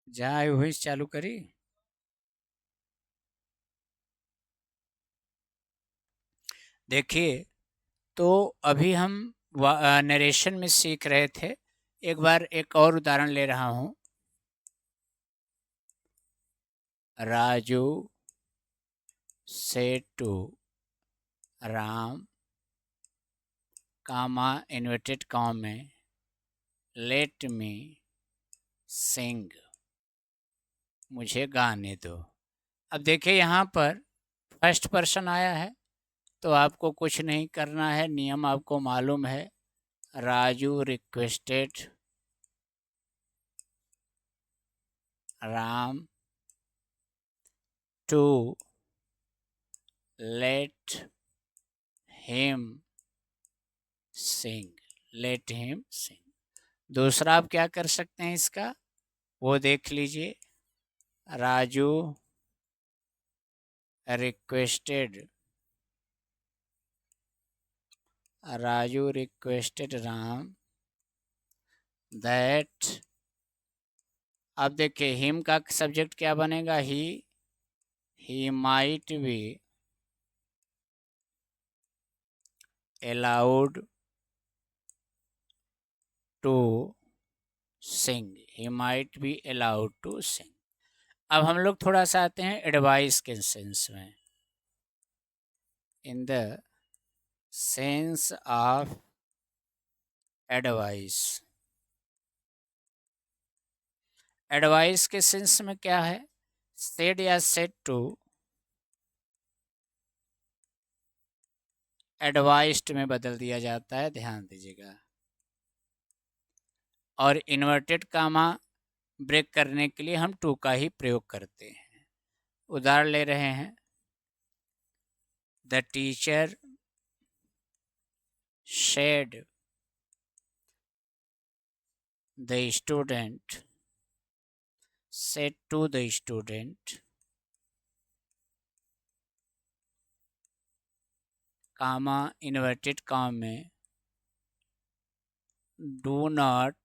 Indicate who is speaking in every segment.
Speaker 1: जहाँ वॉइस चालू करी। देखिए, तो अभी हम नरेशन में सीख रहे थे। एक बार एक और उदाहरण ले रहा हूँ। Raju said to Ram comma inverted comma में लेट मी सिंग, मुझे गाने दो। अब देखिए यहाँ पर फर्स्ट पर्सन आया है, तो आपको कुछ नहीं करना है, नियम आपको मालूम है। Raju requested Ram to let him sing, let him sing. दूसरा आप क्या कर सकते हैं इसका, वो देख लीजिए। राजू रिक्वेस्टेड राम दैट, अब देखिए हिम का सब्जेक्ट क्या बनेगा, he might be allowed to sing, he might be allowed to sing। अब हम लोग थोड़ा सा आते हैं एडवाइस के सेंस में। In the sense of advice, advice के सेंस में क्या है, सेड या सेड टू एडवाइस्ड में बदल दिया जाता है, ध्यान दीजिएगा। और इन्वर्टेड कामा ब्रेक करने के लिए हम टू का ही प्रयोग करते हैं। उदाहरण ले रहे हैं, the teacher said the student said to the student comma inverted comma में do not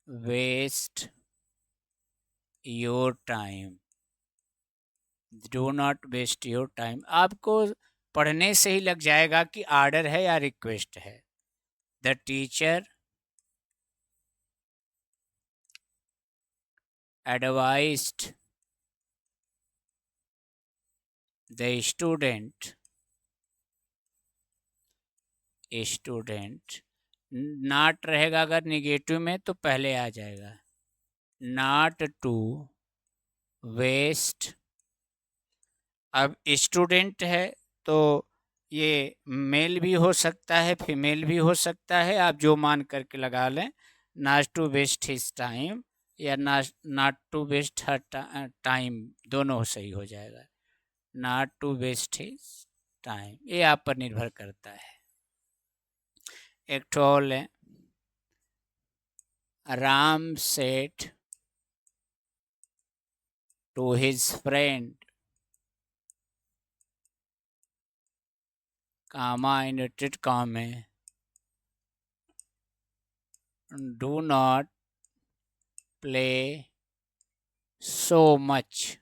Speaker 1: waste your time, do not waste your time. आपको पढ़ने से ही लग जाएगा कि आर्डर है या रिक्वेस्ट है। The teacher advised the student not रहेगा अगर निगेटिव में तो पहले आ जाएगा, नॉट टू वेस्ट। अब स्टूडेंट है तो ये मेल भी हो सकता है, फीमेल भी हो सकता है, आप जो मान करके लगा लें। Not to waste his time या not to waste her time, दोनों सही हो जाएगा। Not to waste his time, ये आप पर निर्भर करता है। एक ठो और लें, Ram said to his friend comma inverted comma में do not play so much,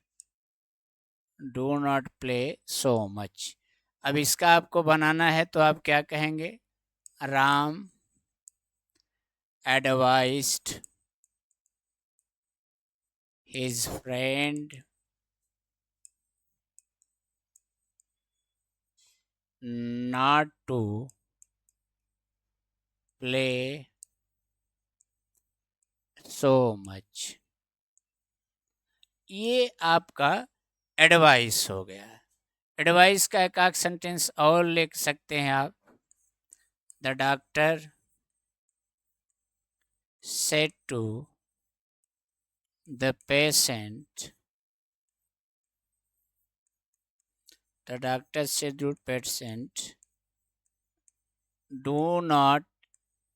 Speaker 1: do not play so much. अब इसका आपको बनाना है तो आप क्या कहेंगे, Ram advised his friend not to play so much. ये आपका एडवाइस हो गया। एडवाइस का एक आध सेंटेंस और लिख सकते हैं आप, the doctor said to the patient, the doctor said to patient do not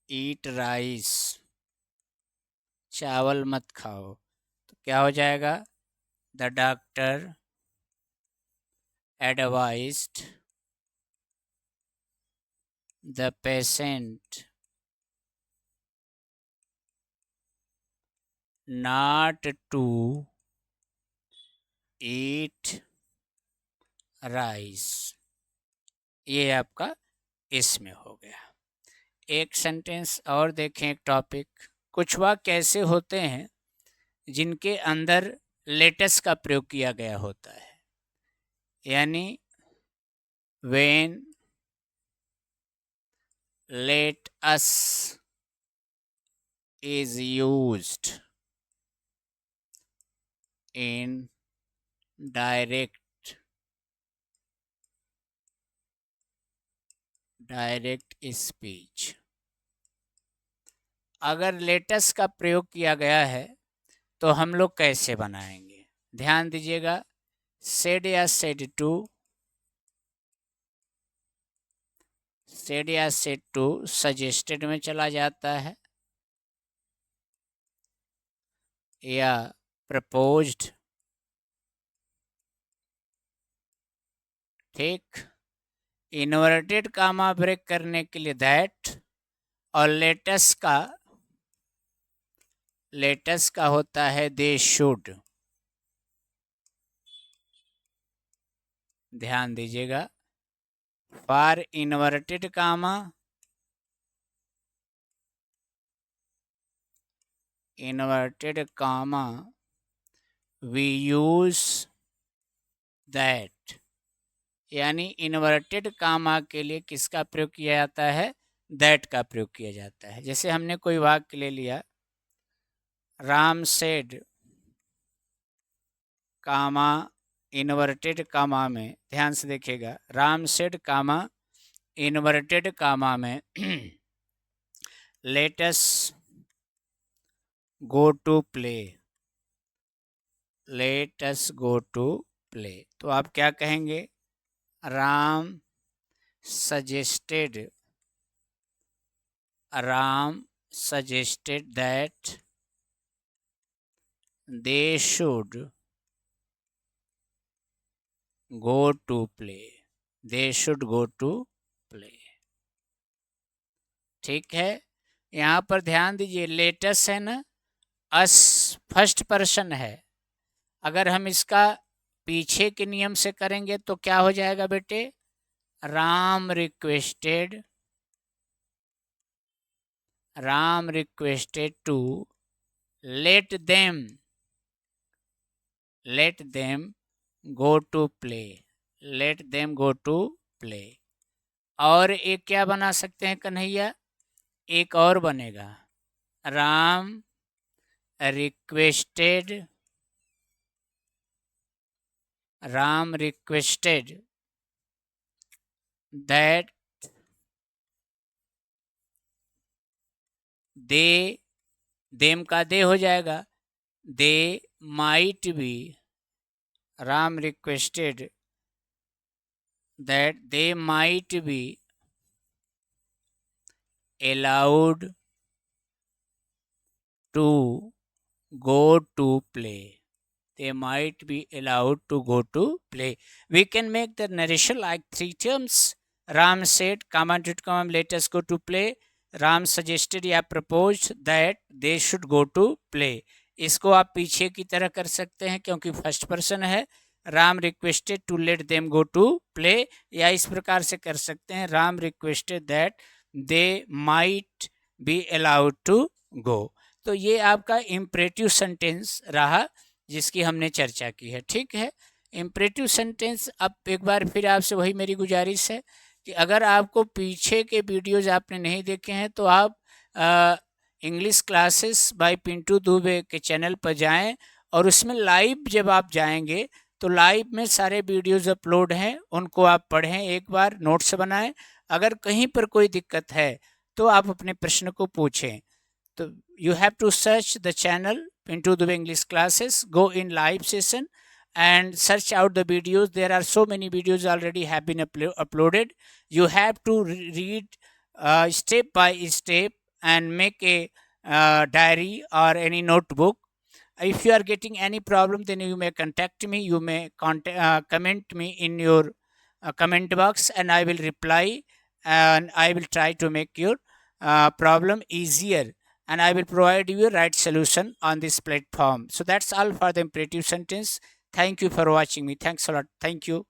Speaker 1: eat rice, चावल मत खाओ। तो क्या हो जाएगा, the doctor advised the patient not to eat rice, ये आपका इसमें हो गया। एक सेंटेंस और देखें, एक टॉपिक। कुछ वाक्य ऐसे होते हैं जिनके अंदर लेटस का प्रयोग किया गया होता है, यानी when let us is used in direct speech. अगर लेटस का प्रयोग किया गया है तो हम लोग कैसे बनाएंगे? ध्यान दीजिएगा, सेड या सेड टू, सेड या सेड टू सजेस्टेड में चला जाता है, या प्रपोज्ड, ठीक। इन्वर्टेड कामा ब्रेक करने के लिए दैट, और लेटस का होता है दे शुड। ध्यान दीजिएगा, for inverted comma, we use that, यानी इन्वर्टेड कामा के लिए किसका प्रयोग किया जाता है? दैट का प्रयोग किया जाता है। जैसे हमने कोई वाक्य ले लिया, Ram said comma inverted comma में, ध्यान से देखिएगा, Ram said comma inverted comma में let's go to play, let's go to play. तो आप क्या कहेंगे? Ram suggested that they should go to play, they should go to play। ठीक है, यहाँ पर ध्यान दीजिए, लेटस है ना, अस फर्स्ट पर्सन है। अगर हम इसका पीछे के नियम से करेंगे तो क्या हो जाएगा बेटे? Ram requested to let them go to play, let them go to play। और एक क्या बना सकते हैं कन्हैया? एक और बनेगा, Ram requested that they, them का दे हो जाएगा, दे might B, Ram requested that they might be allowed to go to play, they might be allowed to go to play। We can make the narration like three terms, Ram said, comma to comma, let us go to play, Ram suggested या proposed that they should go to play। इसको आप पीछे की तरह कर सकते हैं क्योंकि फर्स्ट पर्सन है, Ram requested to let them go to play, या इस प्रकार से कर सकते हैं, Ram requested that they might be allowed to go. तो ये आपका इम्परेटिव सेंटेंस रहा जिसकी हमने चर्चा की है। ठीक है, इम्परेटिव सेंटेंस। अब एक बार फिर आपसे वही मेरी गुजारिश है कि अगर आपको पीछे के वीडियोज आपने नहीं देखे हैं तो आप English classes bye Pintu Dubey के चैनल पर जाएं, और उसमें लाइव जब आप जाएंगे तो लाइव में सारे वीडियोज अपलोड हैं, उनको आप पढ़ें, एक बार नोट्स बनाएं। अगर कहीं पर कोई दिक्कत है तो आप अपने प्रश्न को पूछें। तो you have to search the channel Pintu Dubey English Classes, go in live session and search out the videos. There are so many videos already have been uploaded. You have to read step by step and make a diary or any notebook. If you are getting any problem, then you may contact me, you may comment me in your comment box, and I will reply, and I will try to make your problem easier, and I will provide you a right solution on this platform. So that's all for the imperative sentence. Thank you for watching me. Thanks a lot. Thank you.